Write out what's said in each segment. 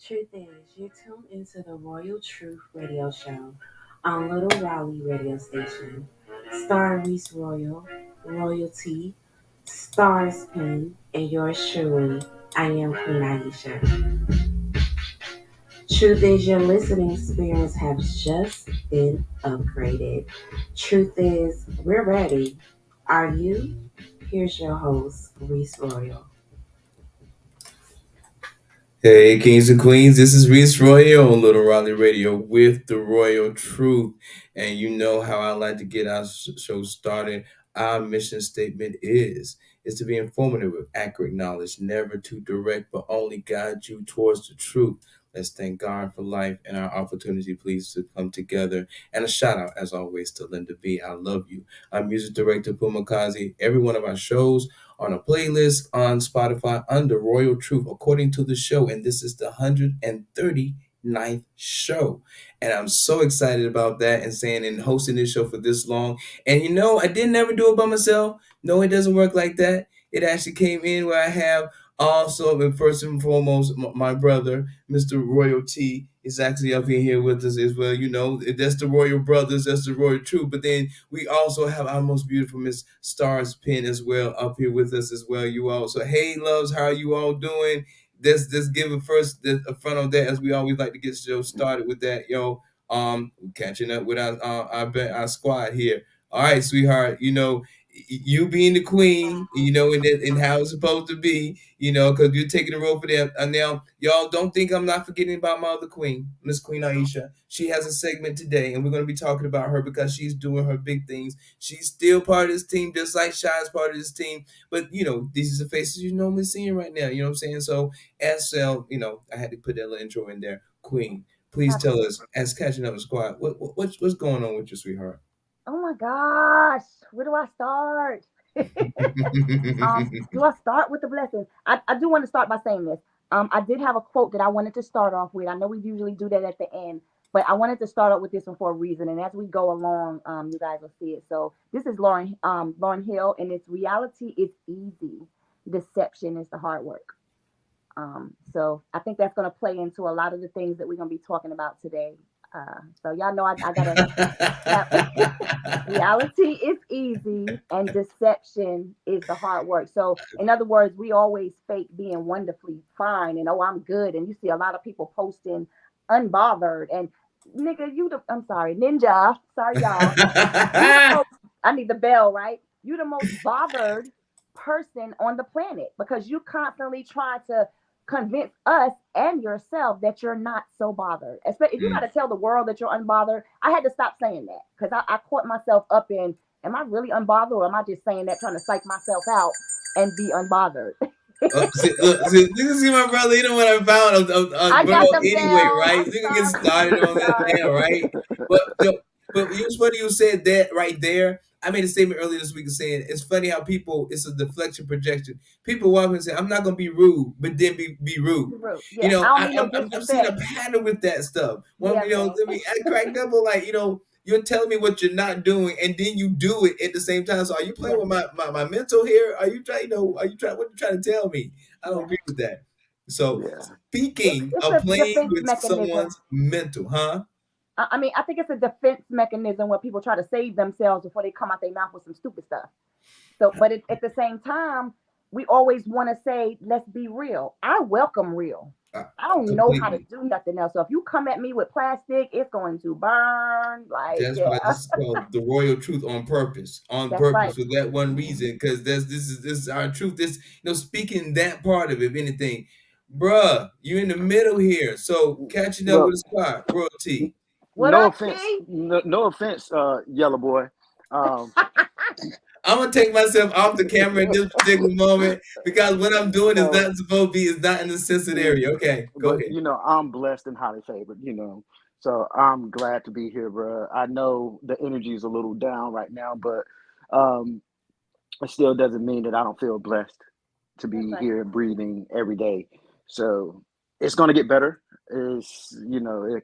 Truth is, you tune into the Royal Truth Radio Show on Little Raleigh Radio Station. Star Reese Royal, Royalty, Stars Pin, and yours truly, I am Queen Aisha. Truth is, your listening experience has just been upgraded. Truth is, we're ready. Are you? Here's your host, Reese Royal. Hey, kings and queens, this is Reese Royal on Little Raleigh Radio with the Royal Truth. And you know how I like to get our show started. Our mission statement is to be informative with accurate knowledge, never too direct, but only guide you towards the truth. Let's thank God for life and our opportunity, please, to come together. And a shout out, as always, to Linda B. I love you. I'm music director Pumakazi. Every one of our shows on a playlist on Spotify under Royal Truth, according to the show. And this is the 139th show. And I'm so excited about that and saying and hosting this show for this long. And I didn't ever do it by myself. No, it doesn't work like that. It actually came in where I have also, and first and foremost, my brother, Mr. Royalty, is actually up in here with us as well. That's the Royal Brothers, that's the Royal Truth. But then we also have our most beautiful Miss Stars Pin as well up here with us as well. You all. So hey, loves, how are you all doing? Let's give a front on that, as we always like to get the show started with that. Catching up with our squad here. All right, sweetheart. You being the queen, and how it's supposed to be, because you're taking the role for them. And now, y'all don't think I'm not forgetting about my other queen, Miss Queen Aisha. She has a segment today, and we're going to be talking about her because she's doing her big things. She's still part of this team, just like Shy's part of this team. But, these are the faces you're normally seeing right now. You know what I'm saying? So, I had to put that little intro in there. Queen, please tell us, as catching up with squad, what's going on with your sweetheart? Oh my gosh, where do I start? Do I start with the blessings? I do want to start by saying this. I did have a quote that I wanted to start off with. I know we usually do that at the end, but I wanted to start off with this one for a reason. And as we go along, you guys will see it. So this is Lauren Hill, and it's reality is easy, deception is the hard work. So I think that's going to play into a lot of the things that we're going to be talking about today. So y'all know I gotta reality is easy and deception is the hard work. So in other words, we always fake being wonderfully fine and oh I'm good. And you see a lot of people posting unbothered and nigga, I'm sorry, ninja. Sorry y'all. You the most I need the bell, right? You the most bothered person on the planet because you constantly try to convince us and yourself that you're not so bothered. Especially if you got to tell the world that you're unbothered. I had to stop saying that because I caught myself up in, am I really unbothered or am I just saying that trying to psych myself out and be unbothered? See my brother. You know what I found? I Bro, got the anyway, bell. right? I'm You can get sorry. started I'm on that sorry. now, right? But it's funny you said that right there. I made a statement earlier this week saying it's funny how it's a deflection projection. People walk and say, I'm not gonna be rude, but then be rude. Yeah, I don't mean no I'm seeing a disrespect. pattern with that stuff. Yeah, man. I cracked up on you're telling me what you're not doing, and then you do it at the same time. So are you playing Yeah, with my mental here? Are you trying? Are you trying? What are you trying to tell me? I don't yeah. agree with that. So Yeah. speaking It's of a playing defense with mechanism. someone's mental, huh? I mean, I think it's a defense mechanism where people try to save themselves before they come out their mouth with some stupid stuff. So, but at the same time, we always want to say, let's be real. I welcome real. I don't know how to Completely. do nothing else. So if you come at me with plastic, it's going to burn. Like, That's why yeah, this is called the royal truth on purpose. On that's right. purpose for that one reason. Because this is our truth. Speaking that part of it, if anything. Bruh, you're in the middle here. So catching up with Well, the squad, royalty. What no up, offense, T? no offense, yellow boy. Um, I'm gonna take myself off the camera in this particular moment because what I'm doing is no, not supposed to be is not in the censored mm, area. Okay, go but ahead. I'm blessed and highly favored. So I'm glad to be here, bro. I know the energy is a little down right now, but um, it still doesn't mean that I don't feel blessed to That's be right. here breathing every day. So it's gonna get better. It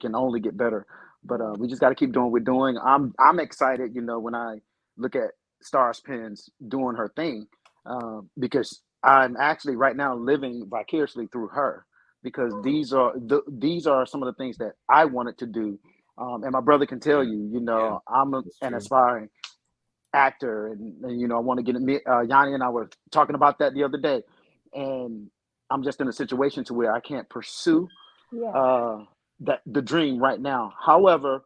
can only get better. But Yeah. we just got to keep doing what we're doing. I'm excited. When I look at Stars Pens doing her thing, because I'm actually right now living vicariously through her. because these are some of the things that I wanted to do. And my brother can tell Yeah, you, yeah, that's an true. aspiring actor, and I want to get it. Yanni and I were talking about that the other day, and I'm just in a situation to where I can't pursue Yeah. uh, that the dream right now. However,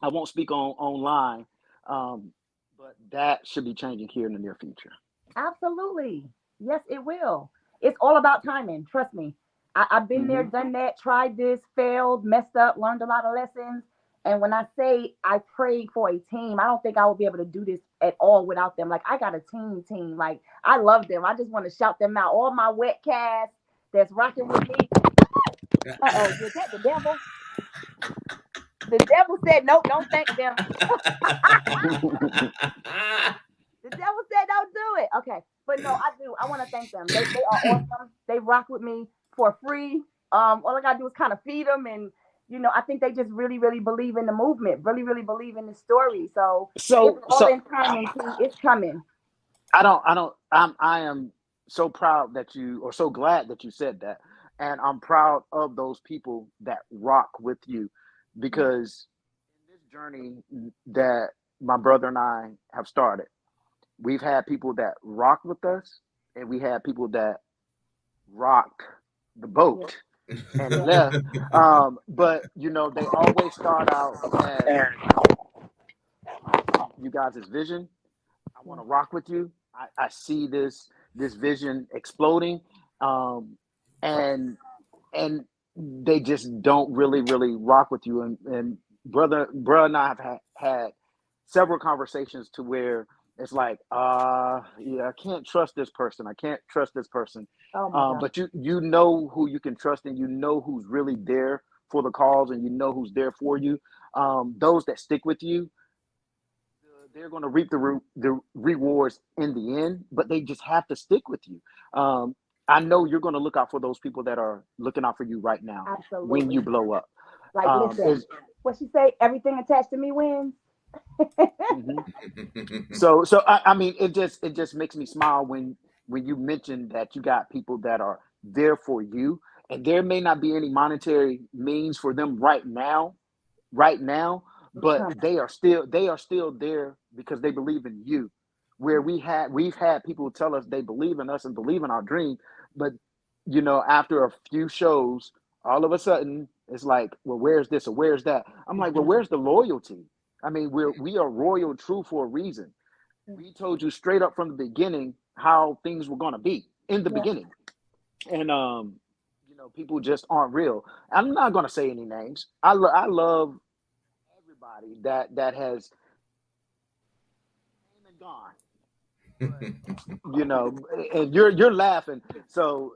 I won't speak on online, um, but that should be changing here in the near future. Absolutely. Yes, it will. It's all about timing. Trust me. I've been there, Hmm. done that, tried this, failed, messed up, learned a lot of lessons. And when I say I prayed for a team, I don't think I would be able to do this at all without them. Like, I got a team. Like, I love them. I just want to shout them out. All my wet cast that's rocking with me. Uh-oh, was that the devil? The devil said, nope, don't thank them. The devil said don't do it. Okay. But no, I do. I want to thank them. They are awesome. They rock with me for free. All I gotta do is kind of feed them, and I think they just really, really believe in the movement, really, really believe in the story. So it's so all so in timing, T. It's coming. I am so proud that you, or so glad that you said that. And I'm proud of those people that rock with you, Yeah. because in this journey that my brother and I have started, we've had people that rock with us, and we had people that rocked the Yeah. boat and Yeah. left. But they always start out as, I see you guys' vision. I Yeah. want to rock with you. I see this vision exploding, um, and and they just don't really rock with you. And brother and I have had several conversations to where it's like, yeah, I can't trust this person. I can't trust this person. Oh my God. But you know who you can trust, and you know who's really there for the cause, and you know who's there for you. Those that stick with you, they're going to reap the rewards in the end, but they just have to stick with you. I know you're going to look out for those people that are looking out for you right now when you Absolutely. blow up. Like, listen, Is what she say? Everything attached to me wins. mhm. So I mean, it just makes me smile when you mention that you got people that are there for you, and there may not be any monetary means for them right now, It's but coming. they are still there because they believe in you. Where we've had people tell us they believe in us and believe in our dream, but after a few shows, all of a sudden it's like, well, where's this or where's that? I'm like, well, where's the loyalty? I mean, we are royal true for a reason. We told you straight up from the beginning how things were going to be in the Yeah. beginning, and people just aren't real. I'm not going to say any names. I love everybody that has came and gone, but you know, and you're laughing, so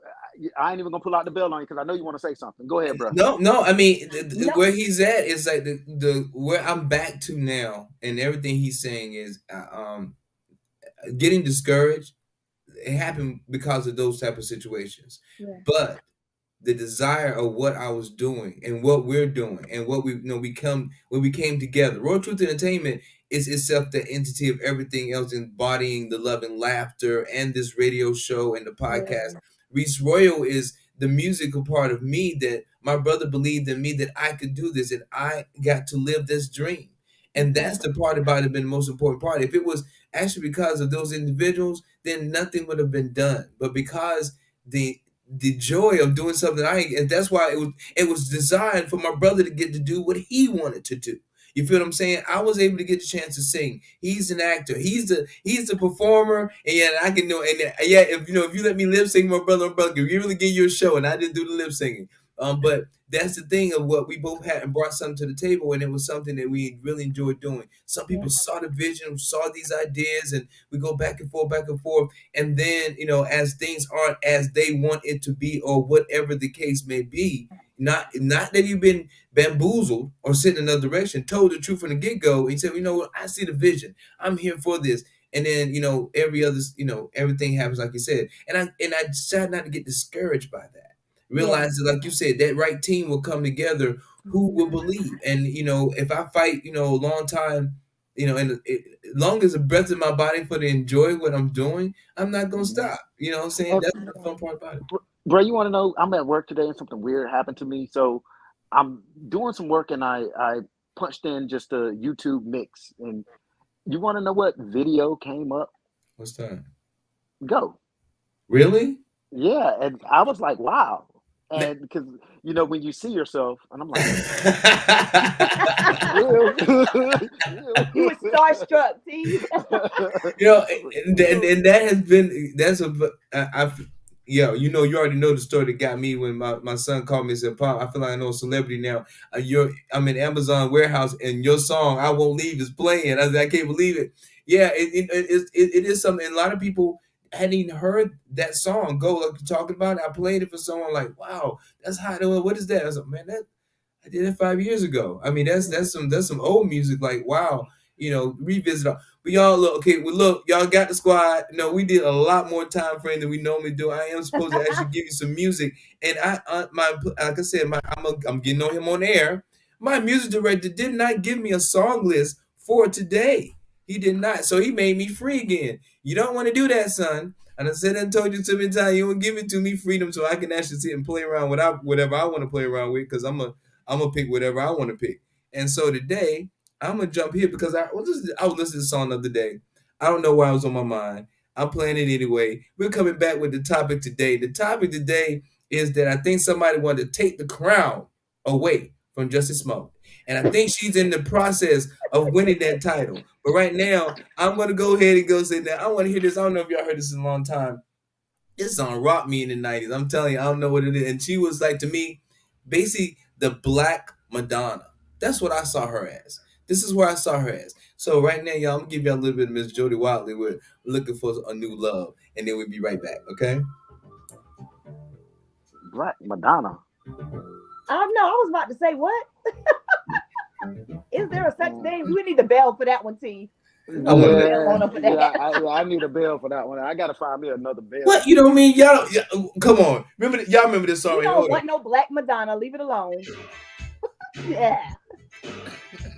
I ain't even gonna pull out the bell on you because I know you want to say something. Go ahead, bro. No, no. I mean, No. where he's at is like the where I'm back to now, and everything he's saying is getting discouraged. It happened because of those type of situations, Yeah. but the desire of what I was doing and what we're doing and what we come when we came together. Royal Truth Entertainment is itself the entity of everything else, embodying the love and laughter and this radio show and the podcast. Yeah. Reese Royal is the musical part of me that my brother believed in me that I could do this and I got to live this dream. And that's Okay. the part about it been the most important part. If it was actually because of those individuals, then nothing would have been done. But because the joy of doing something and that's why it was designed for my brother to get to do what he wanted to do. You feel what I'm saying? I was able to get the chance to sing. He's an actor. He's the performer, and yeah, I can know. And yeah, if you let me lip sync, my brother, can really give you a show, and I didn't do the lip singing. But that's the thing of what we both had and brought something to the table, and it was something that we really enjoyed doing. Some Yeah. people saw the vision, saw these ideas, and we go back and forth, and then as things aren't as they want it to be or whatever the case may be, not that you've been bamboozled or sent in another direction, told the truth from the get-go and said, what, I see the vision, I'm here for this. And then every other everything happens like you said, and I decided not to get discouraged by that. Yeah. Realize that, like you said, that right team will come together who will Mhm. believe. And if I fight a long time, and as long as the breath in my body for to enjoy what I'm doing, I'm not gonna Mhm. stop. You know what I'm saying? And That's the fun part about it. Bro, you want to know? I'm at work today and something weird happened to me. So I'm doing some work and I punched in just a YouTube mix. And you want to know what video came up? What's that? Go. Really? Yeah. And I was like, wow. Na- And because, when you see yourself, and I'm like, ew, You were starstruck, T. You know, and, ew. and that has been that's a yeah, you already know the story that got me when my son called me and said, "Pop, I feel like I know a celebrity now. I'm in Amazon warehouse and your song I Won't Leave is playing." I said, "I can't believe it." Yeah, it is something. And a lot of people hadn't even heard that song. Go like talking about it. I played it for someone like, "Wow, that's hot." What is that? I was like, "Man, that I did it 5 years ago." I mean, that's some old music. Like, wow, revisit. But y'all look okay. Well, look, y'all got the squad. No, we did a lot more time frame than we normally do. I am supposed to actually give you some music, and my like I said, I'm getting on him on air. My music director did not give me a song list for today. He did not. So he made me free again. You don't want to do that, son. And I said and told you so many times, you don't give it to me freedom so I can actually sit and play around with whatever I want to play around with because I'm gonna pick whatever I want to pick. And so today I'm gonna jump here because I was listening to the song the other day. I don't know why it was on my mind. I'm playing it anyway. We're coming back with the topic today. The topic today is that I think somebody wanted to take the crown away from Jussie Smollett. And I think she's in the process of winning that title. But right now, I'm gonna go ahead and go say that I want to hear this. I don't know if y'all heard this in a long time. This song rocked me in the 90s. I'm telling you, I don't know what it is. And she was like to me, basically the Black Madonna. That's what I saw her as. This is where I saw her as. So right now, y'all, I'm gonna give y'all a little bit of Miss Jody Watley with Looking for a New Love. And then we'll be right back, okay? Black Madonna. I know. I was about to say, what is there a such Mm. thing? We need a bell for that one, T. We're I gonna put want a to make bell Yeah, on them for yeah, that. I need a bell for that one. I gotta find me another bell. what? You know what I mean? Y'all, come on. Y'all remember this song We right here? don't Hold want no Black Madonna. Leave it alone. Yeah,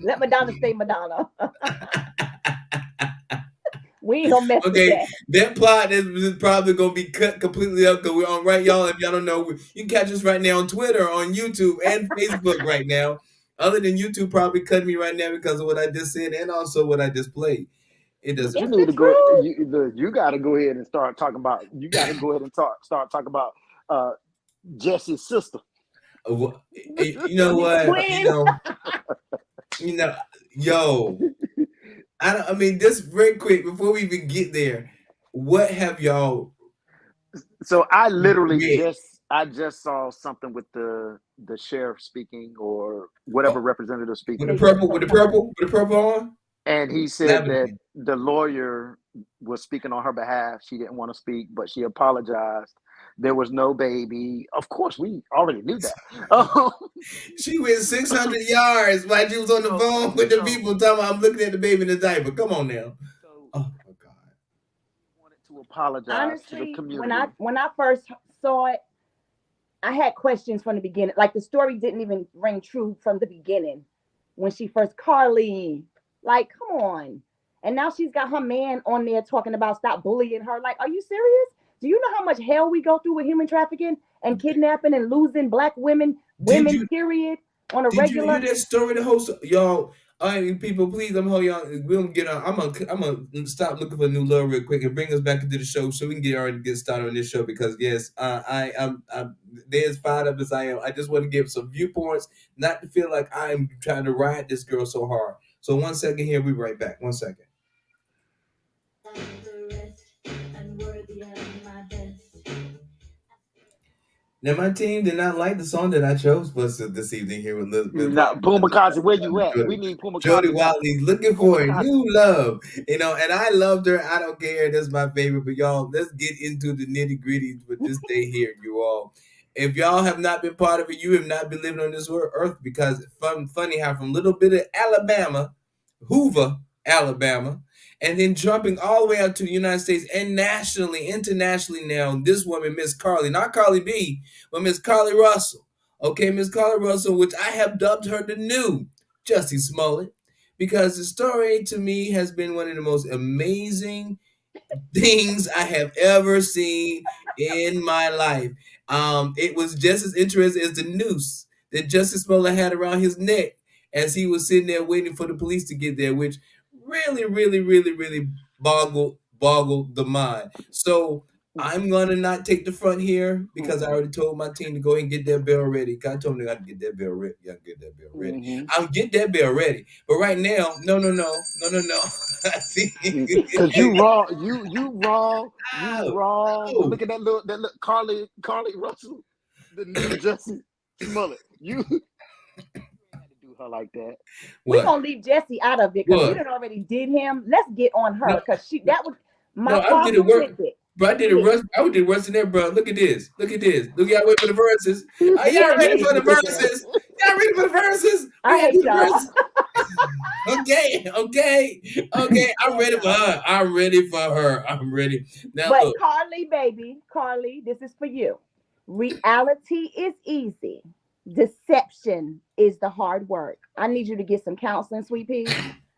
let Madonna stay Madonna. We ain't gonna mess with Okay, that. that plot is probably gonna be cut completely up because we're on right, y'all. If y'all don't know, you can catch us right now on Twitter, on YouTube, and Facebook right now. Other than YouTube, probably cutting me right now because of what I just said and also what I just played. It But doesn't you It's matter. need the to go. truth. You got to go ahead and start talking about. You got to go ahead and start talking about uh, Jesse's sister. You know what? Twin. You know, yo. I mean, just very quick before we even get there, what have y'all So read? I just saw something with the sheriff speaking or whatever Oh, representative with the speaking, Making purple, some with the kind. purple, with the purple on? and he said that Lavender. the lawyer was speaking on her behalf. She didn't want to speak, but she apologized. There was no baby. Of course, we already knew that. She went 600 yards while she was on the so phone with the so people talking about, I'm looking at the baby in the diaper. Come on now. so Oh, my God. wanted to apologize to the Honestly, when I community. when I first saw it, I had questions from the beginning. Like the story didn't even ring true from the beginning when she first Carlee. Like, come on. And now she's got her man on there talking about stop bullying her. Like, are you serious? Do you know how much hell we go through with human trafficking and kidnapping and losing black women, Did women, you period, on a Did you hear regular? that story? The whole y'all, all right, people, please, I'm hold y'all. We don't get on. I'm gonna stop looking for new love real quick and bring us back into the show so we can get started on this show because yes, I'm there's five of us. I am. I just want to give some viewpoints, not to feel like I'm trying to ride this girl so hard. So 1 second here, we right back. 1 second. Now, my team did not like the song that I chose for this evening here with Elizabeth Now, Pumakazi, where you at? We Jody, need Jody Pumakazi back. Wiley's looking for a Pumakazi. new love, and I loved her. I don't care. That's my favorite. But y'all, let's get into the nitty gritty with this day here, you all. If y'all have not been part of it, you have not been living on this earth because funny how from little bit of Alabama, Hoover, Alabama, and then jumping all the way out to the United States and nationally, internationally now, this woman, Miss Carlee, not Carly B, but Miss Carlee Russell. Okay, Miss Carlee Russell, which I have dubbed her the new Jussie Smollett, because the story to me has been one of the most amazing things I have ever seen in my life. It was just as interesting as the noose that Justice Smollett had around his neck as he was sitting there waiting for the police to get there, which really boggled the mind. So I'm gonna not take the front here because I already told my team to go ahead and get that bell ready. I told them I got to get that bell ready. Yeah, get that bell ready. Mm-hmm. I'll get that bell ready. But right now, no. See, Cause you raw, you no, raw. But no. look at that little Carlee Russell, the new Jussie Smollett. You had to do her like that. We What? gonna leave Jesse out of it because you What? done already did him. Let's get on No, her because that was my no. I did it problem work. with it. But I did it Yeah. worse. I did worse than that, bro. Look at this. Look at this. Look, y'all wait for the verses. Are Yeah, y'all ready yeah, for the yeah. verses? Y'all ready for the verses? We I gotta do hate the y'all. verses. Okay. I I'm hate ready for y'all. her. I'm ready for her. I'm ready. Now But look, Carlee, baby, Carlee, this is for you. Reality is easy. Deception is the hard work. I need you to get some counseling, sweet pea.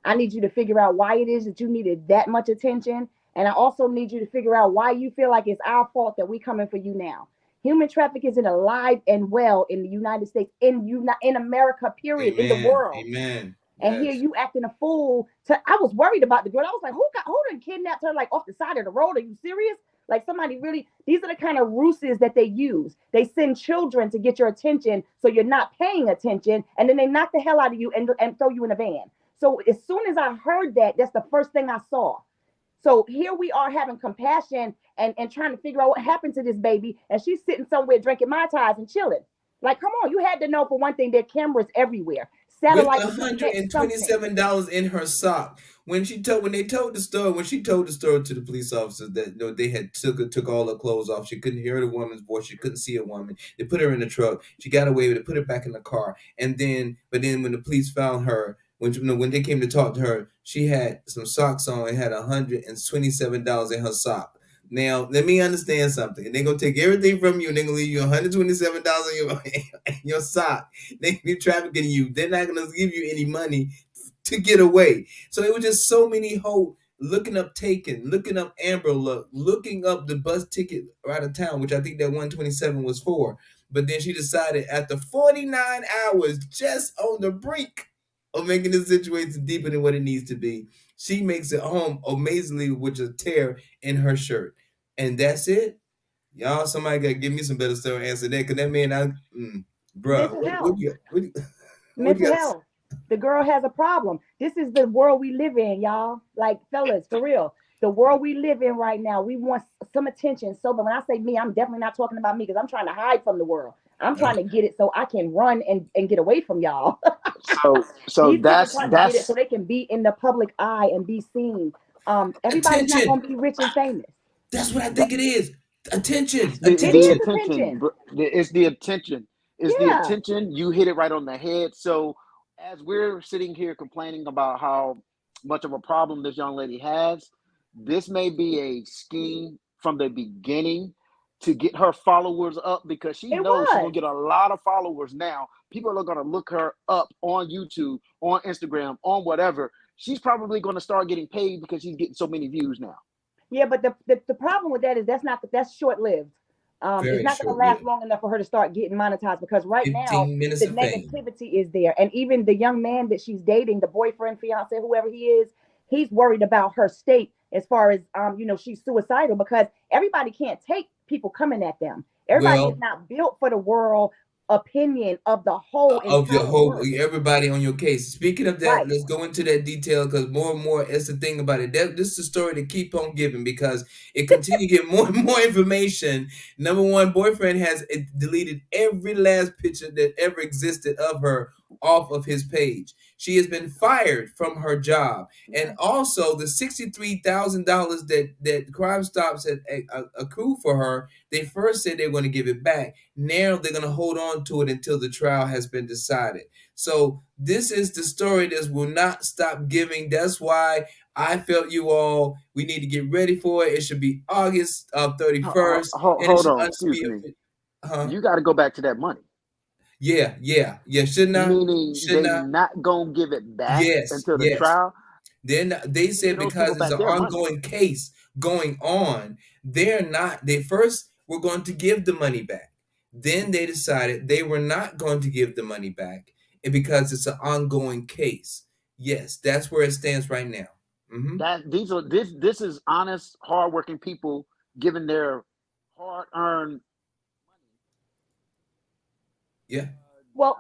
I need you to figure out why it is that you needed that much attention. And I also need you to figure out why you feel like it's our fault that we coming for you now. Human trafficking is alive and well in the United States, in America, period, in the amen. world. Amen. And here Yes. you acting a fool. I was worried about the girl. I was like, who done kidnapped her like off the side of the road? Are you serious? Like somebody really, these are the kind of ruses that they use. They send children to get your attention so you're not paying attention, and then they knock the hell out of you and throw you in a van. So as soon as I heard that, that's the first thing I saw. So here we are having compassion and trying to figure out what happened to this baby, and she's sitting somewhere drinking Mai Tais and chilling. Like, come on, you had to know for one thing, there are cameras everywhere. With Satellite a would hundred detect and something. twenty-seven dollars in her sock. When they told the story, when she told the story to the police officers that they had took all her clothes off, she couldn't hear the woman's voice, she couldn't see a woman. They put her in the truck. She got away with it, put her back in the car, and then when the police found her, when they came to talk to her, she had some socks on and had $127 in her sock. Now, let me understand something. They're gonna take everything from you and they're gonna leave you $127 in your in your sock. They be trafficking you. They're not gonna give you any money to get away. So it was just so many hope looking up Taken, looking up Amber Look, looking up the bus ticket out of town, which I think that 127 was for. But then she decided after 49 hours, just on the brink of making the situation deeper than what it needs to be, she makes it home amazingly with a tear in her shirt. And that's it. Y'all, somebody gotta give me some better stuff to answer that, because that man, bruh, Mental health. what you Mental got? health. The girl has a problem. This is the world we live in, y'all. Like, fellas, for real. The world we live in right now, we want some attention. So, but when I say me, I'm definitely not talking about me because I'm trying to hide from the world. I'm trying to get it so I can run and get away from y'all. So These people that's trying to get it so that's they can be in the public eye and be seen. Everybody's not Attention. going to be rich and famous. That's what I think it is. Attention. it's It the is Attention. attention. attention. It's the attention. It's the Yeah, attention. You hit it right on the head. So as we're sitting here complaining about how much of a problem this young lady has, this may be a scheme from the beginning to get her followers up because she it knows she's was. gonna get a lot of followers now. People are gonna look her up on YouTube, on Instagram, on whatever. She's probably gonna start getting paid because she's getting so many views now. Yeah, but the problem with that is that's short lived. It's Very not going to short last lived. long enough for her to start getting monetized because right now 15 minutes the of fame. negativity is there, and even the young man that she's dating, the boyfriend, fiance, whoever he is, he's worried about her state as far as she's suicidal because everybody can't take people coming at them. Everybody is Well, not built for the world opinion of the whole of your entire whole world. everybody on your case. Speaking of that, Right. let's go into that detail because more and more it's the thing about it. This is a story to keep on giving because it continue to get more and more information. Number one, boyfriend has deleted every last picture that ever existed of her off of his page. She has been fired from her job, and Yeah. also the $63,000 that Crime Stops had accrued for her. They first said they were going to give it back. Now they're going to hold on to it until the trial has been decided. So this is the story that will not stop giving. That's why I felt you all, we need to get ready for it. It should be August Hold, 31st, and it hold should on, honestly excuse be, me. huh? You got to go back to that money. Yeah. Should not, Meaning should they not. not gonna give it back Yes, until the yes. trial. Then they You give said those because people there's back an their money. ongoing case going on, they're not. They first were going to give the money back. Then they decided they were not going to give the money back, and because it's an ongoing case. Yes, that's where it stands right now. Hmm. That these are this is honest, hardworking people giving their hard earned Yeah, Well,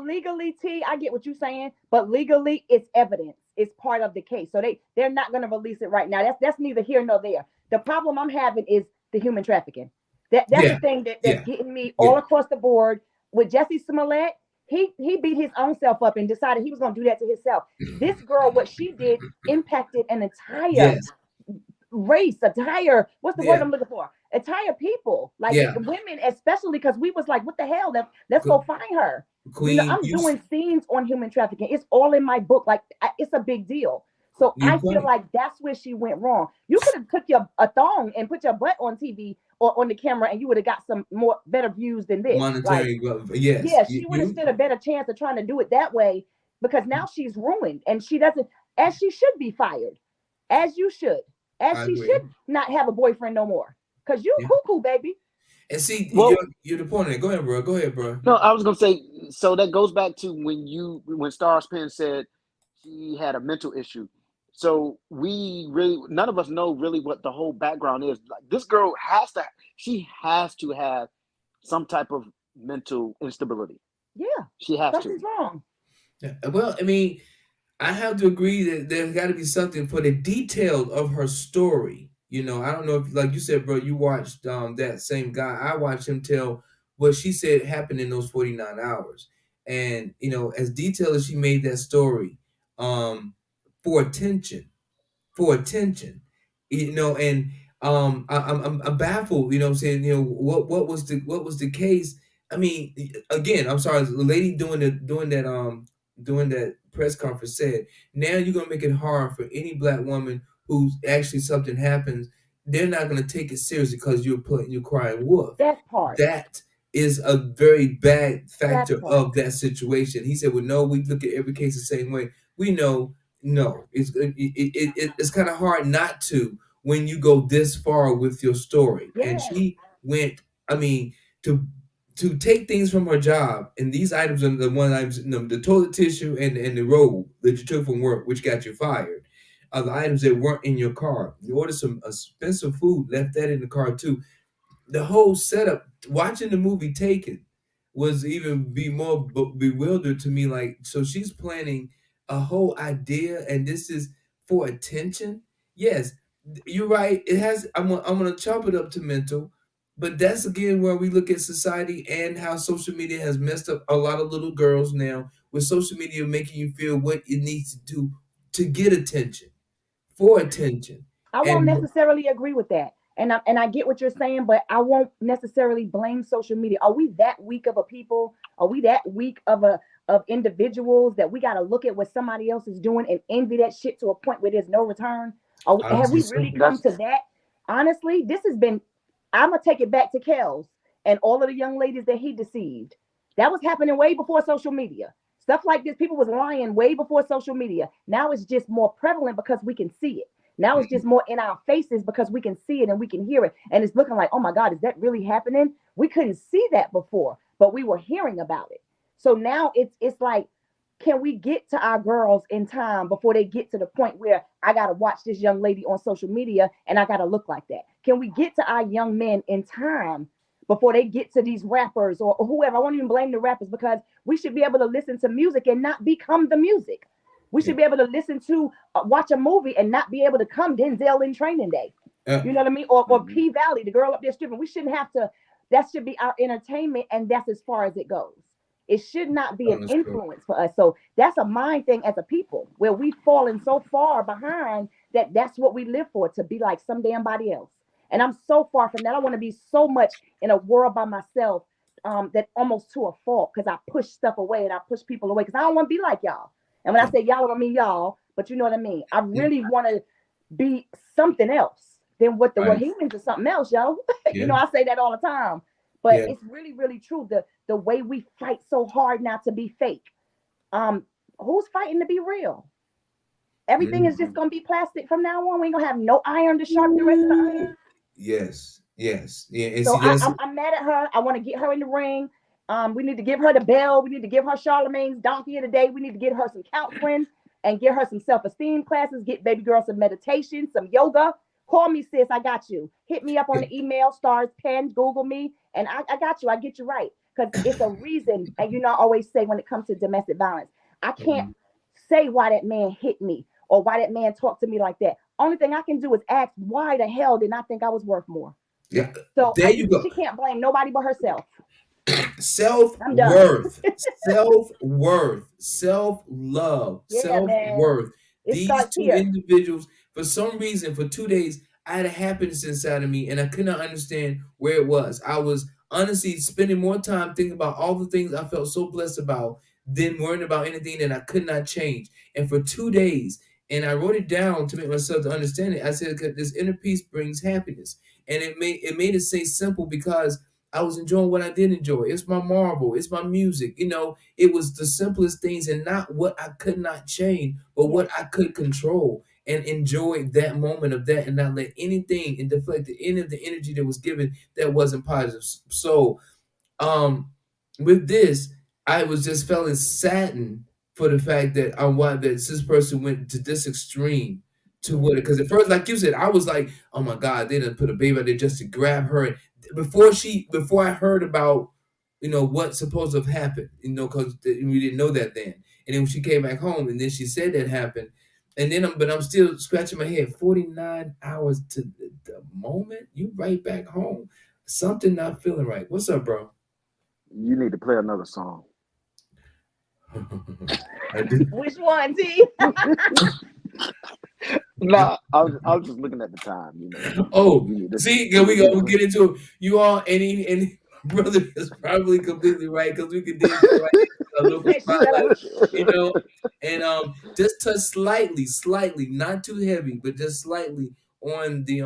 legally, T, I get what you're saying, but legally, it's evidence. It's part of the case, so they're not going to release it right now. That's neither here nor there. The problem I'm having is the human trafficking. That's the yeah, thing that's yeah, getting me all yeah. across the board with Jussie Smollett. He beat his own self up and decided he was going to do that to himself. This girl, what she did, impacted an entire Yes, race, entire what's the word yeah, I'm looking for? Entire people, like yeah. women, especially because we was like, what the hell? Let's go Qu- find her. Queen, I'm doing scenes on human trafficking. It's all in my book. Like it's a big deal. So you I feel point like that's where she went wrong. You could have took your a thong and put your butt on TV or on the camera, and you would have got some more better views than this. Like, monetary. Yes, yeah, she would have you. stood a better chance of trying to do it that way because now she's ruined and she doesn't, as she should be fired, as you should, as I she should agree. not have a boyfriend no more. Cause you Yeah, cuckoo, baby. and see, well, you're the point of it. Go ahead, bro. Go ahead, bro. no, I was gonna say, so that goes back to when Stars Penn said she had a mental issue. So we really none of us know really what the whole background is. Like this girl she has to have some type of mental instability. Yeah, She has to. something's wrong. Yeah. Well, I mean, I have to agree that there's got to be something for the detail of her story. I don't know if, like you said, bro, you watched that same guy. I watched him tell what she said happened in those 49 hours, and as detailed as she made that story, um, for attention, and I'm baffled. What I'm saying, what was the case? I mean, again, I'm sorry, the lady doing that press conference said, now you're gonna make it hard for any black woman who's actually something happens, they're not gonna take it seriously because you're crying wolf. That part. That is a very bad That factor part. of that situation. He said, well, no, we look at every case the same way. We know, no, it's kind of hard not to when you go this far with your story. And Yes. she went, I mean, to take things from her job, and these items are the one items, the toilet tissue and the robe that you took from work, which got you fired, are the items that weren't in your car. You ordered some expensive food, left that in the car too. The whole setup, watching the movie Taken, was even be more bewildered to me. Like, so she's planning a whole idea, and this is for attention. Yes, you're right. It has. I'm gonna chop it up to mental, but that's again where we look at society and how social media has messed up a lot of little girls now. With social media making you feel what it needs to do to get attention, for attention, I won't and necessarily agree with that. And I get what you're saying, but I won't necessarily blame social media. Are we that weak of a people? Are we that weak of individuals that we got to look at what somebody else is doing and envy that shit to a point where there's no return? Have honestly, we so really come That's to that? Honestly, this has been. I'm gonna take it back to Kels and all of the young ladies that he deceived. That was happening way before social media. Stuff like this, people was lying way before social media. Now it's just more prevalent because we can see it. Now it's just more in our faces because we can see it and we can hear it. And it's looking like, oh my God, is that really happening? We couldn't see that before, but we were hearing about it. So now it's like, can we get to our girls in time before they get to the point where I gotta watch this young lady on social media and I gotta look like that? Can we get to our young men in time before they get to these rappers or whoever? I won't even blame the rappers because we should be able to listen to music and not become the music. We yeah. should be able to listen to watch a movie and not be able to come Denzel in Training Day. Uh, You know what I mean? Or mhm. P Valley, the girl up there stripping. We shouldn't have to. That should be our entertainment, and that's as far as it goes. It should not be an underscore. influence for us. So that's a mind thing as a people, where we've fallen so far behind that that's what we live for, to be like some damn body else. And I'm so far from that. I want to be so much in a world by myself, that almost to a fault because I push stuff away and I push people away because I don't want to be like y'all. And when I say y'all, I don't mean y'all, but you know what I mean. I Yeah, really want to be something else than what right. he means is something else, yo. Yeah, I say that all the time, but yeah. it's really, really true. The way we fight so hard not to be fake. Um, who's fighting to be real? Everything is Mhm. just Mhm. gonna be plastic from now on. We ain't gonna have no iron to sharpen the rest of the iron. Yes. Yes, yeah, and So see that's I'm mad at her. I want to get her in the ring. We need to give her the bell. We need to give her Charlemagne's donkey of the day. We need to get her some counseling and get her some self-esteem classes. Get baby girl some meditation, some yoga. Call me, sis. I got you. Hit me up on the email, stars, pen, Google me, and I got you. I get you right. Because it's a reason. And you know, I always say when it comes to domestic violence, I can't Mhm. say why that man hit me or why that man talked to me like that. Only thing I can do is ask, why the hell did I think I was worth more? Yeah, So there you go. she can't blame nobody but herself. Self I'm done. worth, self worth, self love, Yeah, self man. worth. It These starts two here. individuals, for some reason, for 2 days, I had a happiness inside of me, and I could not understand where it was. I was honestly spending more time thinking about all the things I felt so blessed about than worrying about anything that I could not change. And for 2 days, and I wrote it down to make myself to understand it. I said, "'Cause this inner peace brings happiness," and it made it say simple because I was enjoying what I did enjoy. It's my marble, it's my music. It was the simplest things and not what I could not change, but Yes. what I could control and enjoy that moment of that and not let anything and deflect any of the energy that was given that wasn't positive. So um with this, I was just feeling saddened for the fact that I why that this person went to this extreme to what, Mm-hmm. because at first, like you said, I was like, oh my God, they didn't put a baby out there just to grab her. Before I heard about what's supposed to have happened, because we didn't know that then. And then when she came back home and then she said that happened, and then I'm still scratching my head. 49 hours to the moment you right back home, something not feeling right. What's up, bro? You need to play another song. I do. Which one, T? Nah, I was just looking at the time. Oh, You need to see, you here we need go. to We play. get into it. You all, any brother is probably completely right because we could dig right into a local She better. spotlight, you know, and just touch slightly, not too heavy, but just slightly on the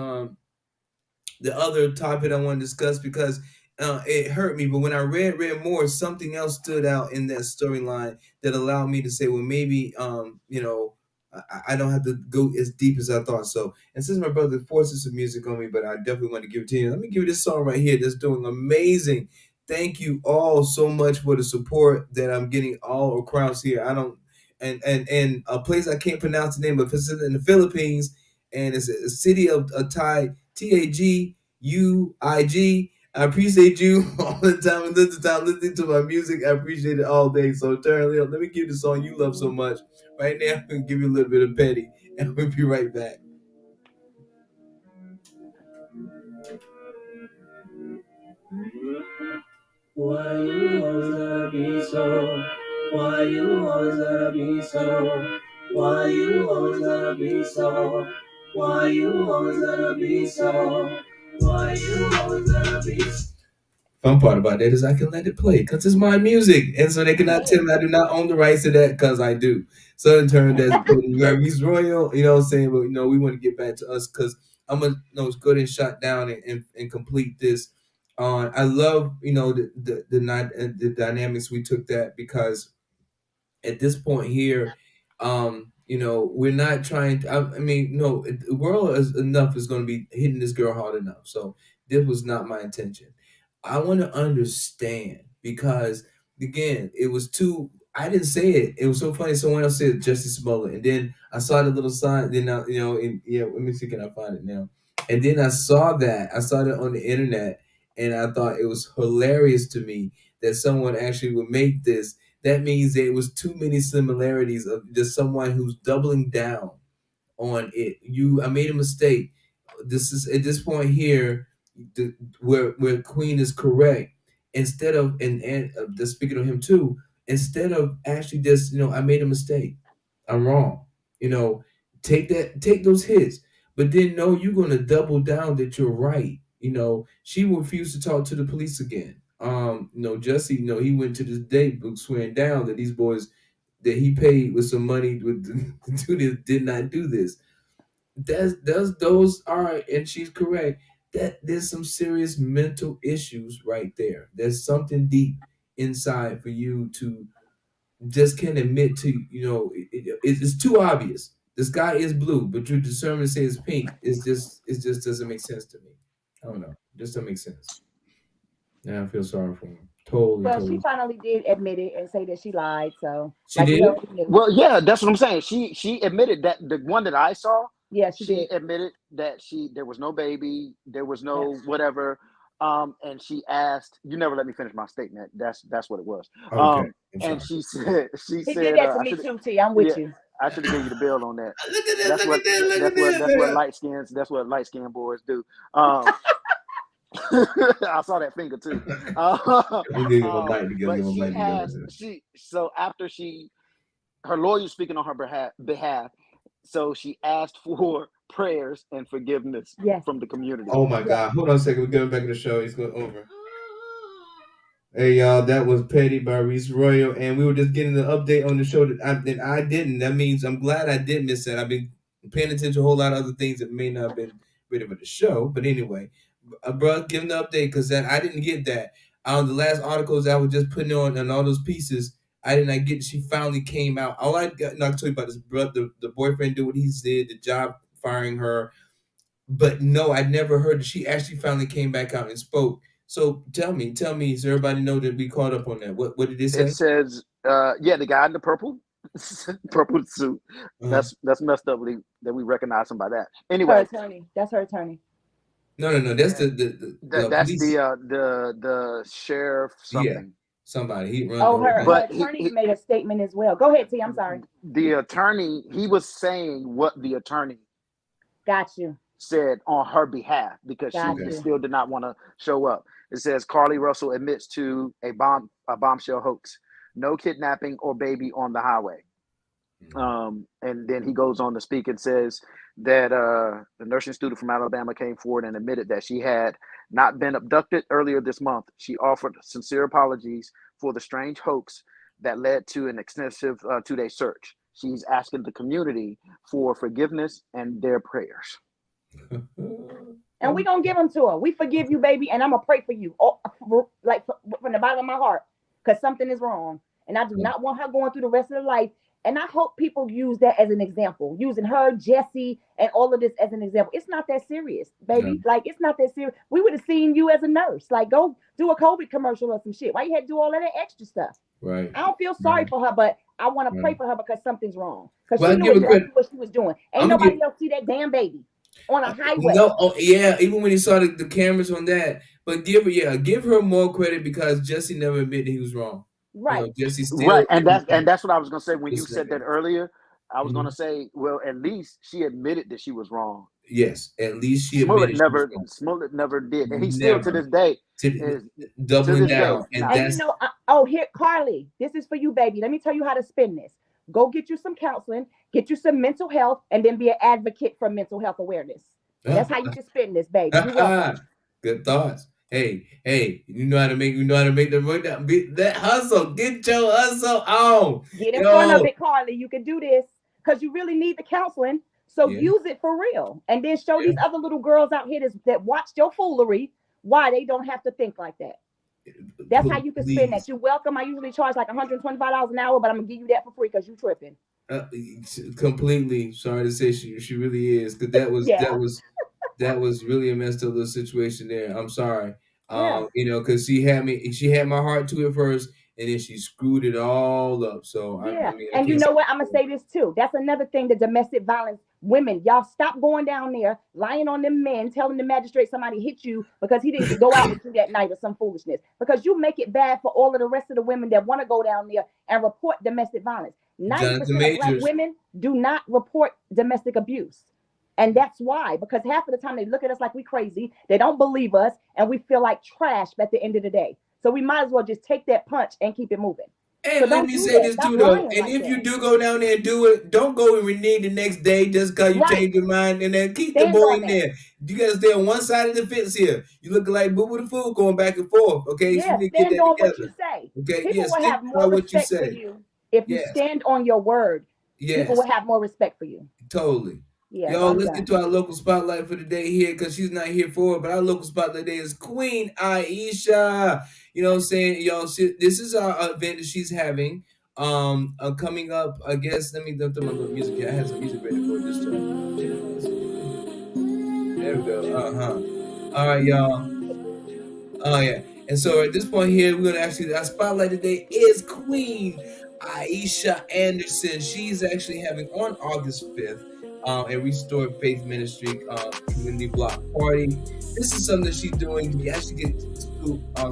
other topic I want to discuss because it hurt me. But when I read more, something else stood out in that storyline that allowed me to say, well, maybe I don't have to go as deep as I thought. So, and since my brother forces some music on me, but I definitely want to give it to you. Let me give you this song right here that's doing amazing. Thank you all so much for the support that I'm getting all across here. I don't. And a place I can't pronounce the name of, it's in the Philippines, and it's a city of Thai, TAGUIG. I appreciate you all the time and listening to my music. I appreciate it all day. So turn it up. Let me give you the song you love so much. Right now, I'm gonna give you a little bit of petty, and we'll be right back. Why you always gotta be so? Why you always gotta be so? Why you always gotta be so? Why you always gotta be so? Why you always gotta be so? Fun part about that is I can let it play because it's my music, and so they cannot tell me I do not own the rights to that because I do. So in turn, that's Reese Royal. You know what I'm saying? But we want to get back to us because I'm gonna go ahead and shut down and complete this. I love the dynamics we took that because at this point here, we're not trying to, I mean, no, the world is enough is going to be hitting this girl hard enough. So this was not my intention. I want to understand because again, it was too. I didn't say it. It was so funny. Someone else said Jussie Smollett, and then I saw the little sign. Then and yeah, let me see. Can I find it now? And then I saw that. I saw that on the internet, and I thought it was hilarious to me that someone actually would make this. That means there was too many similarities of just someone who's doubling down on it. I made a mistake. This is at this point here, where Queen is correct. Instead of and just speaking of him too, instead of actually just I made a mistake. I'm wrong. You know, take those hits, but then no, you're gonna double down that you're right. She refused to talk to the police again. Jussie, he went to this date book swearing down that these boys that he paid with some money with to do this did not do this. Those are, and she's correct, that there's some serious mental issues right there. There's something deep inside for you to just can't admit to. It's too obvious. The sky is blue, but you're determined to say it's pink. It just doesn't make sense to me. I don't know. Just doesn't make sense. Yeah, I feel sorry for him. Totally, Well, she totally. finally did admit it and say that she lied. So, She like we did. already knew. Well, yeah, that's what I'm saying. She admitted that the one that I saw, Yeah, she she did. admitted that there was no baby, there was Yeah. no whatever. And she asked, you never let me finish my statement. That's what it was. Okay, I'm And sorry. He did that to I me should, too, T. I'm yeah, with you. I should have gave you the bill on that. Look at this! Look at this! Look at this! That's what light skins boys do. Um, I saw that finger too. We'll give him a light together. But Give him a light together. she so after her lawyer speaking on her behalf, so she asked for prayers and forgiveness Yes. from the community. Oh my Yes. God! Hold on a second. We're going back to the show. He's going over. Hey y'all, that was Petty by Reese Royal, and we were just getting an update on the show that I didn't. That means I'm glad I did miss that. I've been paying attention to a whole lot of other things that may not have been rid of the show, but anyway, bro, give them the update because that I didn't get that. The last articles I was just putting on and all those pieces, I did not get. She finally came out. All I got, no, I told you about this, bro. The boyfriend did what he did, the job firing her, but no, I never heard that she actually finally came back out and spoke. So tell me, does everybody know that we caught up on that? What did it It say? says, yeah, the guy in the purple, purple suit. Uh-huh. That's messed up. That we recognize him by that. Her Anyway, attorney. That's her attorney. No, no, no. That's yeah, the that's police. the sheriff Yeah, something. somebody. He run the Oh, whole her thing. But attorney made a statement as well. Go ahead, T. I'm sorry. the attorney, he was saying what the attorney Got you. said on her behalf because Got she Okay. you. still did not want to show up. It says Carlee Russell admits to a bombshell hoax, no kidnapping or baby on the highway. And then he goes on to speak and says that the nursing student from Alabama came forward and admitted that she had not been abducted earlier this month. She offered sincere apologies for the strange hoax that led to an extensive 2 day search. She's asking the community for forgiveness and their prayers. And we gonna give them to her. We forgive you, baby, and I'm gonna pray for you, oh, like from the bottom of my heart, because something is wrong, and I do not want her going through the rest of her life. And I hope people use that as an example, using her, Jussie, and all of this as an example. It's not that serious, Yeah, baby. Like it's not that serious. We would have seen you as a nurse. Like go do a COVID commercial or some shit. Why you had to do all of that extra stuff? right, I don't feel sorry right, for her, but I want to pray right. for her because something's wrong. Because Well, she I knew give her exactly credit. what she was doing. Ain't I'm gonna give. nobody else see that damn baby on a highway. No, oh yeah. Even when he saw the cameras on that, but give her more credit because Jesse never admitted he was wrong. You know, Right. Jesse still Right, and that's what I was gonna say when you listening. said that earlier. I was gonna Mhm. say, well, at least she admitted that she was wrong. Yes, at least she admitted she was wrong. Smollett never did, and he still to Never this day to is to doubling this day down, and And not. you that's know, oh, here, Carlee, this is for you, baby. Let me tell you how to spin this. Go get you some counseling, get you some mental health, and then be an advocate for mental health awareness. That's how you can spin this, baby. You're welcome. good thoughts. Hey, you know how to make the work down. That hustle, get your hustle on. Get in front of Yo, it, Carlee. You can do this because you really need the counseling. So yeah, use it for real. And then show these yeah, other little girls out here that watch your foolery why they don't have to think like that. That's how you can spend that. please. You're welcome. I usually charge like $125 an hour, but I'm gonna give you that for free because you tripping. Uh, Completely sorry to say she really is because Yeah, that was really a messed up little situation there. I'm sorry. yeah, Because she had my heart to it first, and then she screwed it all up. So I yeah. mean, I And you can't say know what? I'm gonna say this too. That's another thing. The domestic violence women, y'all stop going down there lying on them men, telling the magistrate somebody hit you because he didn't go out with you that night or some foolishness. Because you make it bad for all of the rest of the women that want to go down there and report domestic violence. Jonathan 90% of black Majors. women do not report domestic abuse. And that's why, because half of the time they look at us like we crazy, they don't believe us, and we feel like trash at the end of the day. So we might as well just take that punch and keep it moving. So And let don't me do say that. this Stop too, though. lying And like if that. you do go down there and do it, don't go and renege the next day just because you Right. change your mind. And then keep the Stand boy on in that. there. You got to stay on one side of the fence here. You looking like Boo Boo the Fool going back and forth. Okay, so you Yeah, need to get stand that on what you together. say. Okay, People yeah, will stick have by more what you respect for say. you if you Yes, stand on your word. People yes. will have more respect for you. Totally. Yeah, so Yo, I'm let's get done. to our local spotlight for the day here because she's not here for it. But our local spotlight today is Queen Aisha. You know what I'm saying? Y'all, this is our event that she's having. Coming up, I guess. Let me look through my little music here. I had some music ready for it this time. There we go. All right, y'all. Oh yeah. And so at this point here, we're gonna actually our spotlight today is Queen Aisha Anderson. She's actually having on August 5th a Restored Faith Ministry community block party. This is something that she's doing to actually get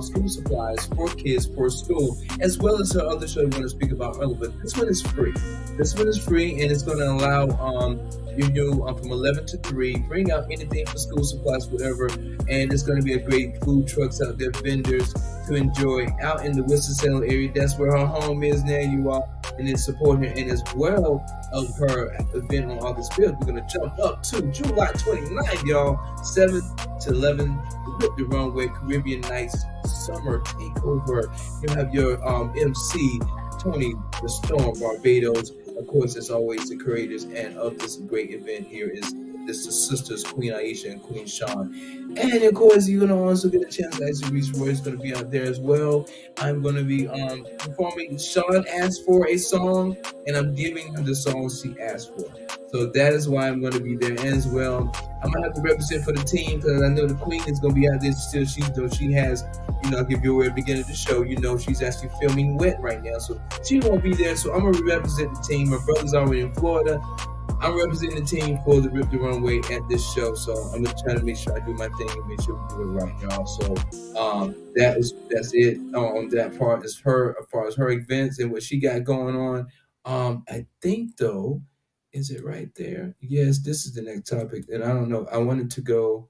school supplies for kids for school, as well as her other show we want to speak about earlier. But this one is free. This one is free, and it's going to allow you do from 11 to 3, bring out anything for school supplies, whatever, and it's going to be a great food trucks out there, vendors to enjoy out in the Winston-Salem area. That's where her home is now, you all, and then support her. And as well of her event on August 5th, we're going to jump up to July 29th, y'all, 7 to 11, the Runway Caribbean Nights Summer Takeover. You have your MC, Tony the Storm Barbados. Of course, as always, the creators and of this great event here is the sisters, Queen Aisha and Queen Sean. And of course, you're gonna also get a chance to actually Reese Roy is gonna be out there as well. I'm gonna be performing. Sean asked for a song, and I'm giving her the song she asked for. So that is why I'm gonna be there as well. I'm gonna have to represent for the team because I know the Queen is gonna be out there still. She has, I'll give you away at the beginning of the show. She's actually filming Wet right now, so she won't be there. So I'm gonna represent the team. My brother's already in Florida. I'm representing the team for the Rip the Runway at this show, so I'm gonna try to make sure I do my thing and make sure we do it right, y'all. So that's it on that part as far as her events and what she got going on. I think though, is it right there? Yes, this is the next topic, and I don't know. I wanted to go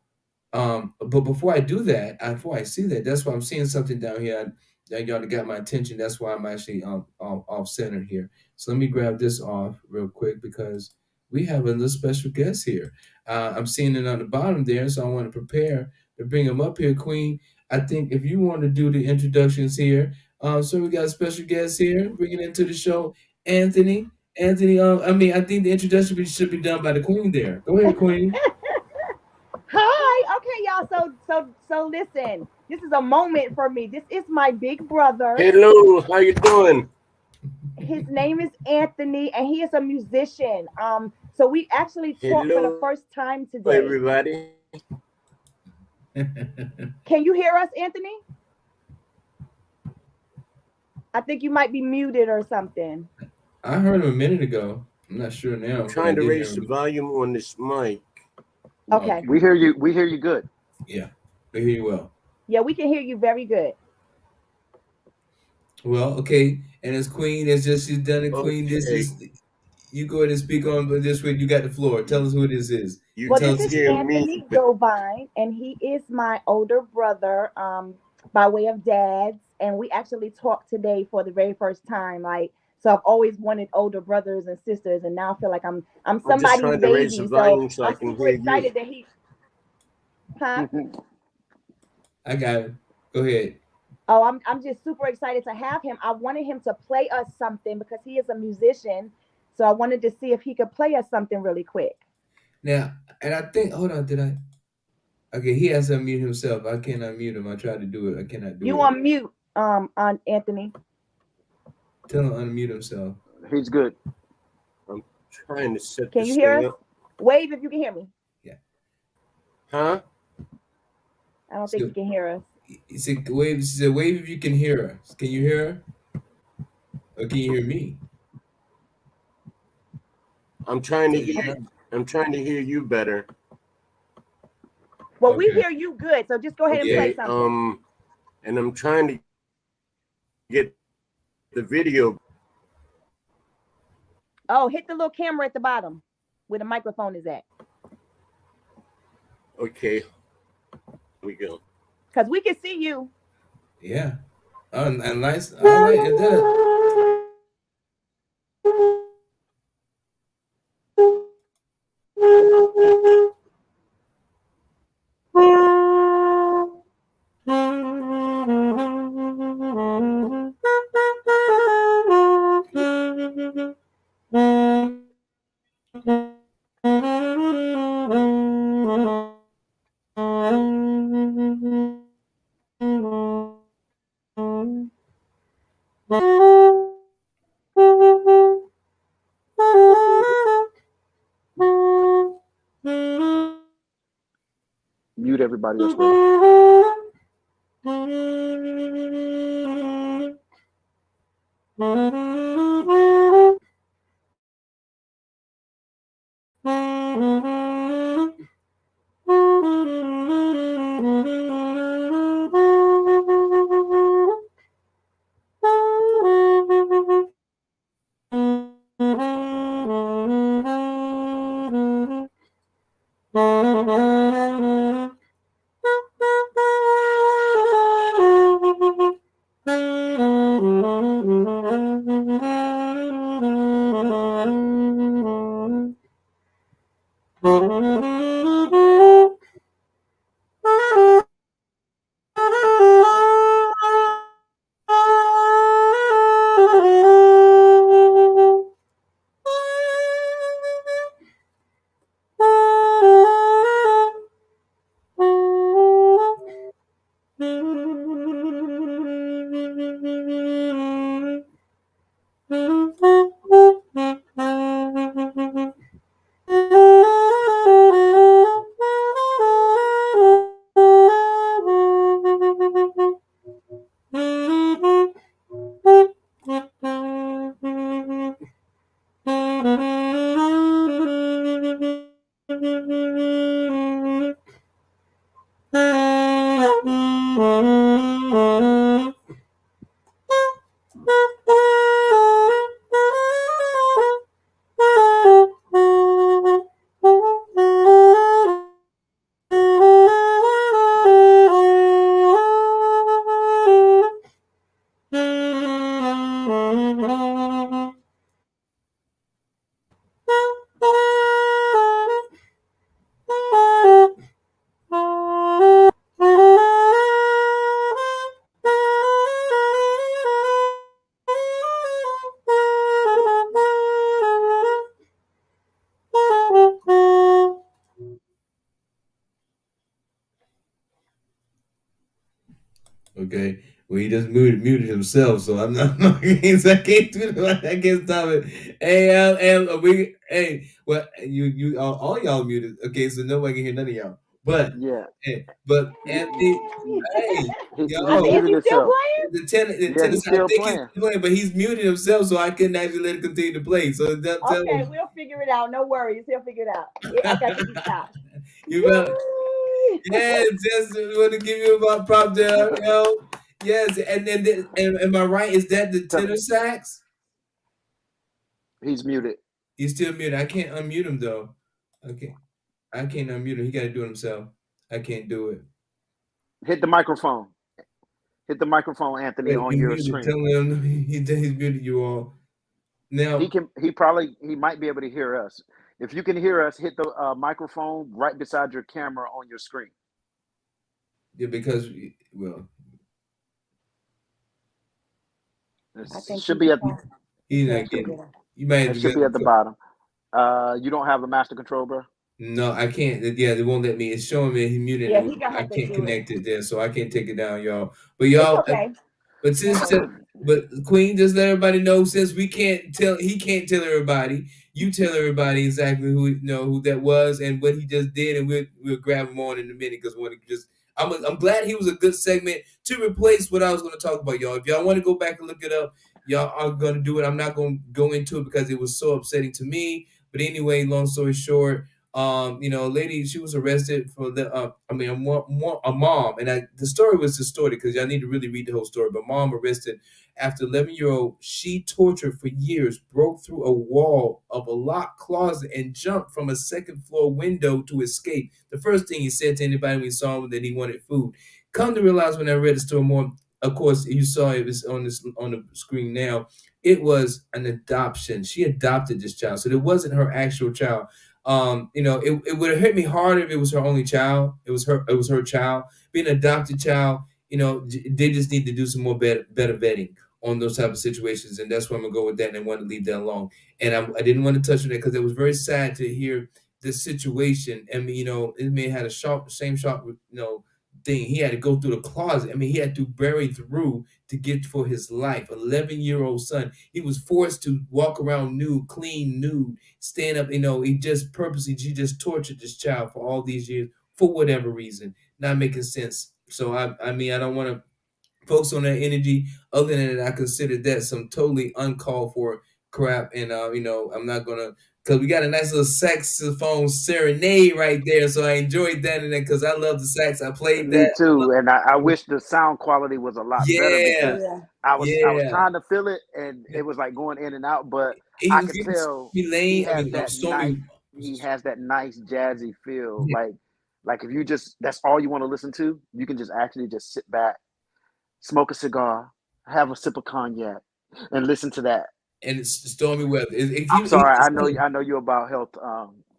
but before I do that, before I see that, that's why I'm seeing something down here that y'all got my attention. That's why I'm actually off center here. So let me grab this off real quick because we have a little special guest here. I'm seeing it on the bottom there, so I want to prepare to bring him up here, Queen. I think if you want to do the introductions here, so we got a special guest here, bringing into the show, Anthony. Anthony, I think the introduction should be done by the Queen there. Go ahead, Queen. Hi. Okay, y'all. So listen. This is a moment for me. This is my big brother. Hello, how you doing? His name is Anthony, and he is a musician. So we actually talked for the Hello, first time today. everybody. Can you hear us, Anthony? I think you might be muted or something. I heard him a minute ago. I'm not sure now, I'm but I trying to did hear raise the him. volume on this mic. Okay. We hear you. We hear you good. Yeah, I hear you well. Yeah, we can hear you very good. Well, okay. And as Queen, she's done it. Queen, this Okay, is you go ahead and speak on this way. You got the floor. Tell us who this is. you Well, Tell this can us. is hear me, Anthony but Govine, and he is my older brother by way of dads. And we actually talked today for the very first time. So I've always wanted older brothers and sisters, and now I feel like I'm I'm just somebody's trying to raise the baby. So volume so I I'm can super hear you. excited that huh? I got it. Go ahead. Oh, I'm just super excited to have him. I wanted him to play us something because he is a musician. So I wanted to see if he could play us something really quick. Now, and I think, hold on, did I? Okay, he has to unmute himself. I can't unmute him. I tried to do it. I cannot do You it. on mute, on Anthony. Tell him to unmute himself. He's good. I'm trying to set Can you this hear thing us? up. Wave if you can hear me. Yeah. Huh? I don't think So he can hear us. he said, wave. She said, wave if you can hear us. Can you hear her? Or can you hear me? I'm trying to Take it hear. out. I'm trying to hear you better. Well, we Okay. hear you good, so just go ahead and play Okay. something. And I'm trying to get the video. Oh, hit the little camera at the bottom where the microphone is at. Okay. Here we go. Because we can see you. Yeah. And nice. I like it. everybody else ready. Okay. Well, he just muted himself, so I'm not. I can't do it. I can't stop it. Hey, well, all y'all muted. Okay, so nobody can hear none of y'all. But, Yeah, Anthony, hey, I he said, yo, is muted he still himself. playing? the Yeah, tennis. he's I still think he's playing. playing, but he's muted himself, so I couldn't actually let it continue to play. So tell Okay, him. we'll figure it out. No worries. He'll figure it out. Okay, he stopped. You better. Yay! Yeah, just want to give you a prop there, yo. Yes, and then am I right? Is that the So, tenor sax? he's muted. He's still muted. I can't unmute him though. Okay, I can't unmute him. He got to do it himself. I can't do it. Hit the microphone. Hit the microphone, Anthony, Wait, on you your muted. screen. Tell him he's muted you all. He Now, can. He might be able to hear us. If you can hear us, hit the microphone right beside your camera on your screen. yeah, because well, It I think should he's be at. trying. He he's can't not figure getting. it out. You might have It to should get. be at the bottom. You don't have a master control, bro. No, I can't. Yeah, they won't let me. It's showing me he muted, Yeah, and he gonna I have to can't do it. connect it there, so I can't take it down, y'all. But It's y'all, okay. but No since worries. but Queen, just let everybody know since we can't tell he can't tell everybody, you tell everybody exactly who who that was and what he just did, and we'll grab him on in a minute because we want to just. I'm glad he was a good segment to replace what I was going to talk about, y'all. If y'all want to go back and look it up, y'all are going to do it. I'm not going to go into it because it was so upsetting to me. But anyway, long story short, a lady, she was arrested for a mom, and the story was distorted because y'all need to really read the whole story. But mom arrested after 11-year-old she tortured for years, broke through a wall of a locked closet and jumped from a second floor window to escape. The first thing he said to anybody when he saw him that he wanted food. Come to realize when I read the story more, of course, you saw it was on the screen now. It was an adoption. She adopted this child, so it wasn't her actual child. It would have hit me hard if it was her only child. It was her child. Being an adopted child, they just need to do some more better vetting on those type of situations, and that's why I'm gonna go with that. And I want to leave that alone. And I didn't want to touch on it because it was very sad to hear this situation. I mean, it may had a same sharp, thing. He had to go through the closet. I mean, he had to bury through to get for his life. 11-year-old son. He was forced to walk around nude, clean nude, stand up. She just tortured this child for all these years for whatever reason. not making sense. So I mean, I don't want to focus on that energy. Other than that, I consider that some totally uncalled for crap. And I'm not gonna, because we got a nice little saxophone serenade right there. So I enjoyed that, and because I love the sax, I played Me that. too, and I wish the sound quality was a lot better Yeah, because Yeah. I was yeah. trying to feel it and it was like going in and out, but He I was could giving tell me he lane. I has mean, that nice Stormy. he has that nice jazzy feel. Yeah. Like if you just that's all you want to listen to, you can just actually just sit back, smoke a cigar, have a sip of cognac, and listen to that. And it's stormy weather. I'm sorry, I know you're about health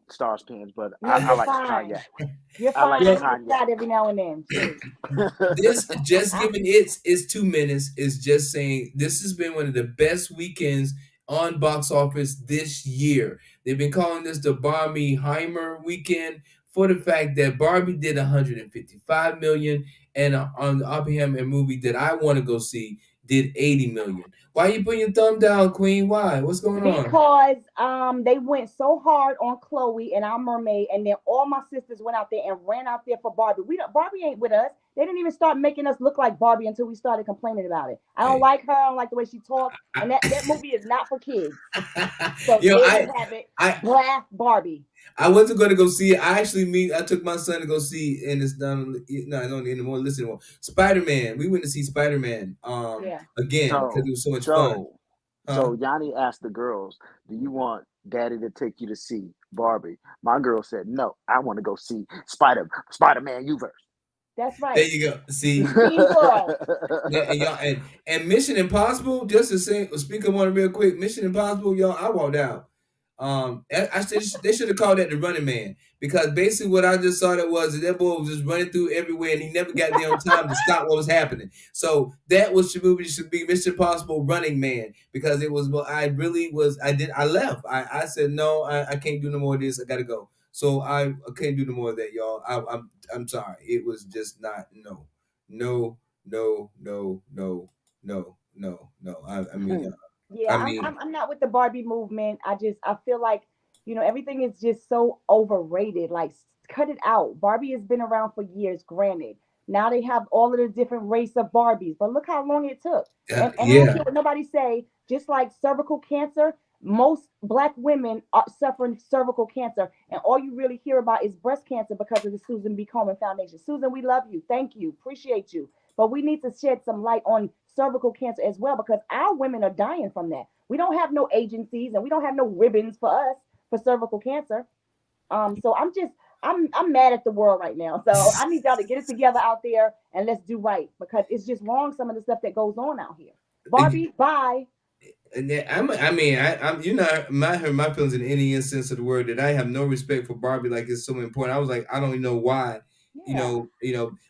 stars pens, but No, I you're like the fine. cognac. You're I like fine. the yo, Take a cognac. shot every now and then. Shoot. this just giving it's 2 minutes is just saying this has been one of the best weekends on box office this year. They've been calling this the Barbieheimer weekend for the fact that Barbie did 155 million, and on the Oppenheimer movie that I want to go see did 80 million. Why you putting your thumb down, Queen? Why? What's going on? Because they went so hard on Chloe and our mermaid, and then all my sisters went out there and ran out there for Barbie. We don't, Barbie ain't with us. They didn't even start making us look like Barbie until we started complaining about it. I don't Hey, like her. I don't like the way she talks, and that I, movie is not for kids. So you know, there you I have it. I Blah Barbie. I wasn't going to go see it. I took my son to go see, and it's done. No, I don't anymore. Listen, anymore. Spider Man. We went to see Spider Man. Yeah. Again because it So, was so much fun. so, Huh? Yanni asked the girls, "Do you want Daddy to take you to see Barbie?" My girl said, "No, I want to go see Spider Man Uverse." That's There right. you go. See, Team World. yeah, and y'all, and Mission Impossible. Just to say, speak up on it real quick. Mission Impossible, y'all. I walked out. I said they should have called that the Running Man because basically what I just saw that was that boy was just running through everywhere and he never got there on time to stop what was happening. So that was the movie should be Mission Impossible Running Man because it was what I really was. I left. I said no, I can't do no more of this. I gotta go. So I can't do no more of that, y'all. I'm sorry. It was just not no, no, no, no, no. Yeah, I I'm, mean, I'm I'm not with the Barbie movement. I feel like, everything is just so overrated. Like, cut it out. Barbie has been around for years, granted. Now they have all of the different race of Barbies, but look how long it took. And I don't yeah. care what nobody say, just like cervical cancer, most black women are suffering cervical cancer, and all you really hear about is breast cancer because of the Susan B. Komen Foundation. Susan, we love you. Thank you. Appreciate you. But we need to shed some light on cervical cancer as well because our women are dying from that. We don't have no agencies and we don't have no ribbons for us for cervical cancer. So I'm mad at the world right now. So I need y'all to get it together out there and let's do right because it's just wrong some of the stuff that goes on out here. Barbie, bye. And then I'm hurt my feelings in any instance of the word that I have no respect for Barbie like it's so important. I was like, I don't even know why, Yeah,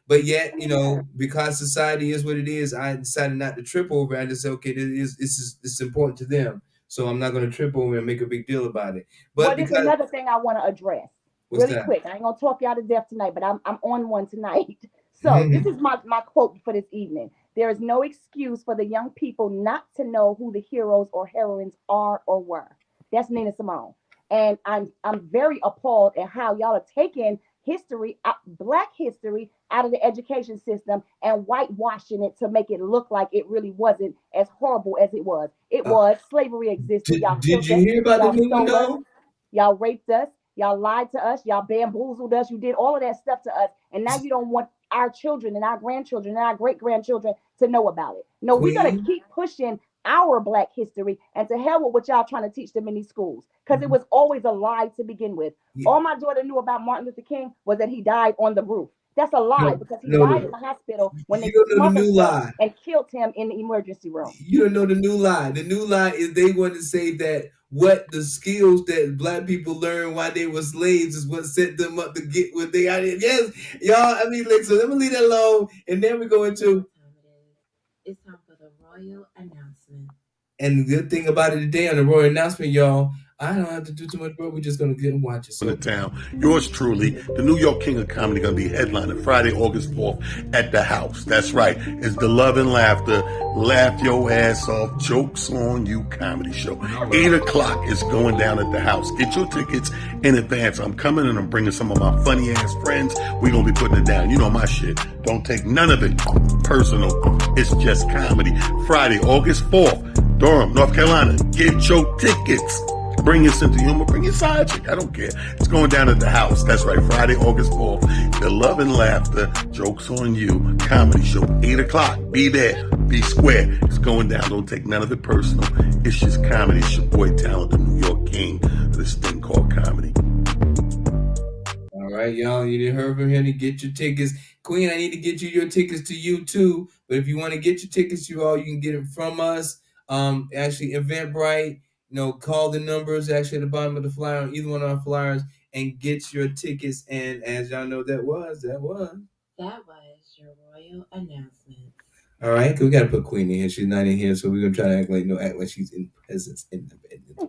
but yet, that made me hurt. because society is what it is, I decided not to trip over it. I just said, okay, this is important to them. So I'm not gonna trip over it and make a big deal about it. Well, But there's because another thing I want to address what's really that? quick. I ain't gonna talk y'all to death tonight, but I'm on one tonight. So this is my quote for this evening. There is no excuse for the young people not to know who the heroes or heroines are or were. That's Nina Simone. And I'm very appalled at how y'all are taking history, black history, out of the education system and whitewashing it to make it look like it really wasn't as horrible as it was. It uh, was. Slavery existed. Y'all did killed you us. hear about the Y'all new one stole us. though? Y'all raped us. Y'all lied to us. Y'all bamboozled us. You did all of that stuff to us. And now you don't want our children and our grandchildren and our great grandchildren to know about it. No, we're going to Queen. keep pushing our black history and to hell with what y'all trying to teach them in these schools because it was always a lie to begin with. Yeah, All my daughter knew about Martin Luther King was that he died on the roof. That's a lie no, because he no, died in no. the hospital when You they don't know the smothered new him lie. and killed him in the emergency room. You don't know the new lie. The new lie is they want to say that what the skills that black people learned while they were slaves is what set them up to get what they are. Yes, y'all. I mean, like, so let me leave that alone, and then we go You know into what time it is. It's time for the royal announcement. And the good thing about it today on the Royal announcement, y'all, I don't have to do too much work. We're just gonna get and watch it. In So the town. Yours truly, the New York King of Comedy, going to be headlining Friday, August 4th at the House. That's right. It's the Love and Laughter, Laugh Your Ass Off, Jokes on You comedy show. 8 o'clock is going down at the House. Get your tickets in advance. I'm coming and I'm bringing some of my funny ass friends. We're going to be putting it down. You know my shit. Don't take none of it personal. It's just comedy. Friday, August 4th, Durham, North Carolina. Get your tickets. Bring your sense of humor, bring your side chick. I don't care. It's going down at the House. That's right. Friday, August 4th. The Love and Laughter, Jokes on You comedy show. 8 o'clock. Be there. Be square. It's going down. Don't take none of it personal. It's just comedy. It's your boy Talent, the New York King of this thing called comedy. all right, y'all, you didn't heard from him to get your tickets. Queen, I need to get you your tickets to you too. But if you want to get your tickets, you all, you can get them from us. Actually, Eventbrite, call the numbers actually at the bottom of the flyer on either one of our flyers and get your tickets. And as y'all know, that was. That was your royal announcement. All right, we gotta put Queen in here. She's not in here, so we're gonna try to act like she's in presence in the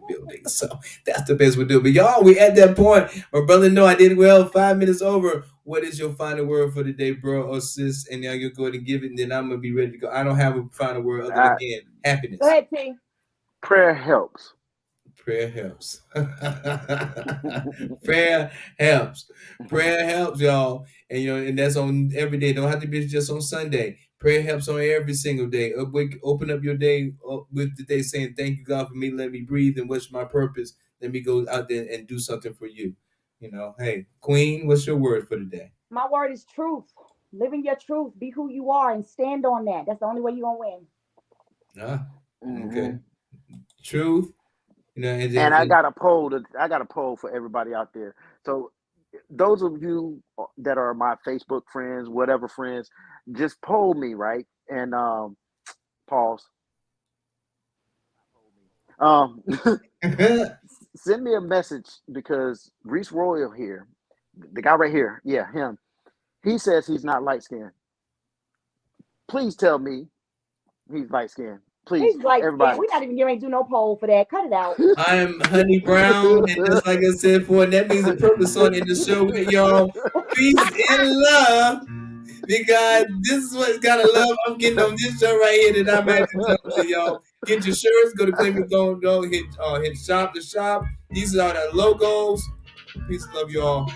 building. So that's the best we'll do. But y'all, we at that point. My brother, I did well. 5 minutes over. What is your final word for the day, bro or sis? And now you'll go ahead and give it, and then I'm gonna be ready to go. I don't have a final word other than again, happiness. Go ahead, T. Prayer helps. Prayer helps. Prayer helps. Prayer helps, y'all. And that's on every day. Don't have to be just on Sunday. Prayer helps on every single day. Open up your day with the day saying, "Thank you, God, for me. Let me breathe and what's my purpose. Let me go out there and do something for you." Hey, Queen, what's your word for the day? My word is truth. Living your truth. Be who you are and stand on that. That's the only way you're going to win. Okay. Truth. And I got a poll. I got a poll for everybody out there. So those of you that are my Facebook friends, whatever friends, just poll me, right? And pause. Send me a message because Reese Royal here, the guy right here, yeah, him. He says he's not light skinned. Please tell me he's light skinned. Please, He's like, everybody. we're not even going to do no poll for that. Cut it out. I'm Honey Brown, and just like I said before, that means the purpose on in the show with y'all. Peace and love. Because this is what kind of love I'm getting on this show right here that I'm actually talking to y'all. Get your shirts, go to Claiming Go, hit shop to shop. These are the logos. Peace and love y'all.